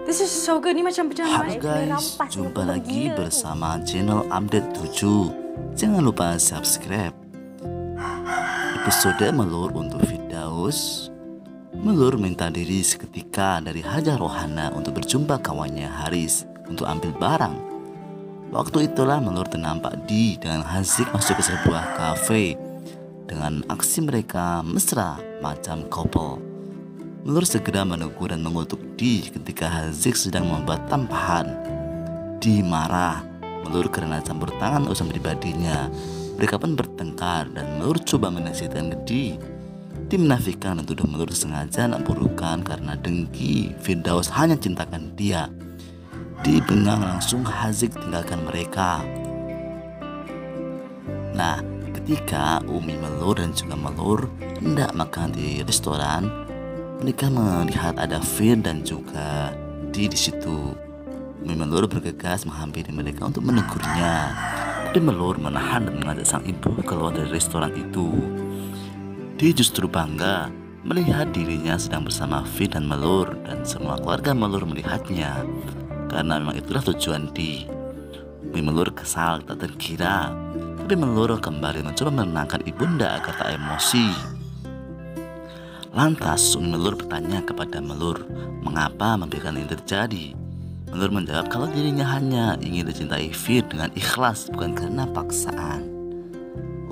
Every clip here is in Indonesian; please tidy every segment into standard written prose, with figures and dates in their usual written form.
This is so good. Ini macam pecahan Halo guys, jumpa lagi bersama channel Update 7. Jangan lupa subscribe. Episode Melur untuk Firdaus. Melur minta diri seketika dari Haja Rohana untuk berjumpa kawannya Haris untuk ambil barang. Waktu itulah Melur ternampak Di dengan Haziq masuk ke sebuah kafe. Dengan aksi mereka mesra macam couple. Melur segera menegur dan mengutuk Di ketika Haziq sedang membuat tampahan. Di marah Melur karena campur tangan urusan pribadinya. Mereka pun bertengkar dan Melur coba menasihatkan ke Di. Di menafikan dan tuduh Melur sengaja memburukan karena dengki Firdaus hanya cintakan dia. Di bengang langsung Haziq tinggalkan mereka. Nah, ketika Umi Melur dan juga Melur hendak makan di restoran, mereka melihat ada Fir dan juga Di situ. Umi Melur bergegas menghampiri mereka untuk menegurnya. Tapi Melur menahan dan mengajak sang ibu keluar dari restoran itu. Di justru bangga melihat dirinya sedang bersama Fir dan Melur, dan semua keluarga Melur melihatnya. Karena memang itulah tujuan Di. Umi Melur kesal tak terkira. Tapi Melur kembali mencoba menenangkan ibunda agar tak emosi. Lantas Umi Melur bertanya kepada Melur, mengapa membiarkan ini terjadi? Melur menjawab kalau dirinya hanya ingin dicintai Fir dengan ikhlas, bukan karena paksaan.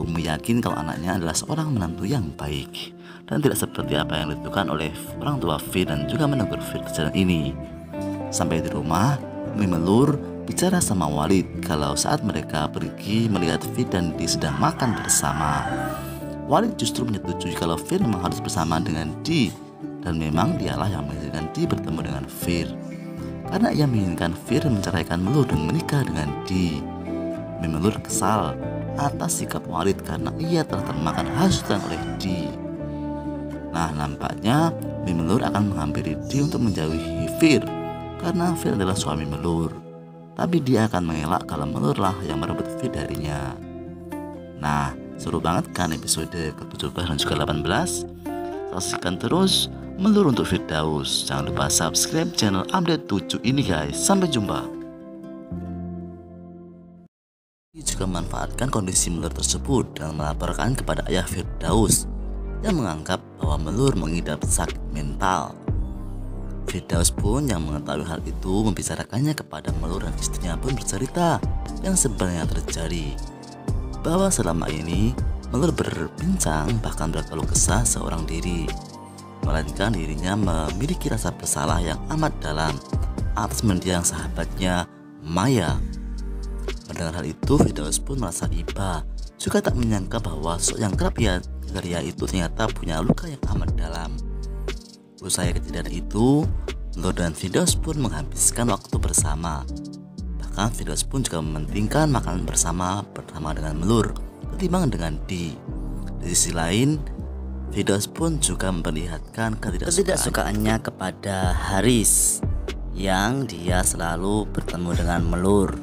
Umi yakin kalau anaknya adalah seorang menantu yang baik dan tidak seperti apa yang dilakukan oleh orang tua Fir, dan juga menegur Fir kejadian ini. Sampai di rumah, Umi Melur bicara sama Walid kalau saat mereka pergi melihat Fir dan Di sedang makan bersama. Walid justru menyetujui kalau Fir memang harus bersama dengan Di, dan memang dialah yang mengizinkan Di bertemu dengan Fir. Karena ia menginginkan Fir menceraikan Melur dan menikah dengan Di. Melur kesal atas sikap Walid karena ia telah termakan hasutan oleh Di. Nah, nampaknya Melur akan menghampiri Di untuk menjauhi Fir karena Fir adalah suami Melur. Tapi dia akan mengelak kalau Melurlah yang merebut Fir darinya. Nah, seru banget kan episode ke-17 dan juga 18. Saksikan terus Melur untuk Firdaus. Jangan lupa subscribe channel Update 7 ini guys. Sampai jumpa. Dia juga memanfaatkan kondisi Melur tersebut dan melaporkan kepada ayah Firdaus yang menganggap bahwa Melur mengidap sakit mental. Firdaus pun yang mengetahui hal itu membicarakannya kepada Melur, dan istrinya pun bercerita yang sebenarnya terjadi. Bahwa selama ini Melur berbincang bahkan berkeluh kesah seorang diri, melainkan dirinya memiliki rasa bersalah yang amat dalam atas mendiang sahabatnya Maya. Mendengar hal itu, Firdaus pun merasa iba, juga tak menyangka bahwa sosok yang kerap ia itu ternyata punya luka yang amat dalam. Usai kejadian itu, Melur dan Firdaus pun menghabiskan waktu bersama. Bahkan Firdaus pun juga mementingkan makanan bersama dengan Melur ketimbang dengan Di. Di sisi lain, Firdaus pun juga memperlihatkan ketidaksukaannya kepada Haris yang dia selalu bertemu dengan Melur.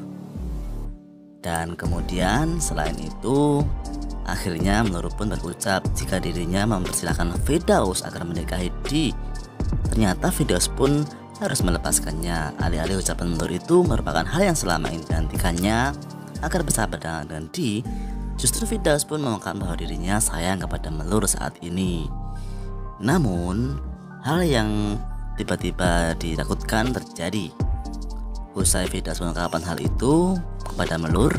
Dan kemudian selain itu, akhirnya Melur pun berucap jika dirinya mempersilahkan Firdaus agar menikahi Di. Ternyata Firdaus pun harus melepaskannya. Alih-alih ucapan Melur itu merupakan hal yang selama ini dinantikannya agar bersahabat dengan Di, justru Firdaus pun mengungkapkan bahwa dirinya sayang kepada Melur saat ini. Namun, hal yang tiba-tiba ditakutkan terjadi. Usai Firdaus mengungkapkan hal itu kepada Melur,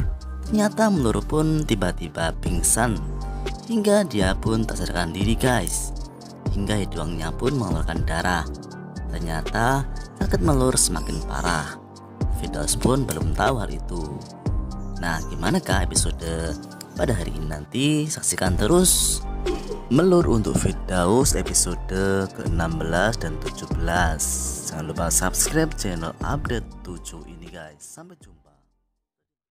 ternyata Melur pun tiba-tiba pingsan hingga dia pun tak sadarkan diri guys. Hingga hidungnya pun mengeluarkan darah. Ternyata sakit Melur semakin parah. Firdaus pun belum tahu hal itu. Nah, gimana kah episode pada hari ini nanti? Saksikan terus Melur untuk Firdaus episode ke-16 dan 17. Jangan lupa subscribe channel Update 7 ini guys. Sampai jumpa.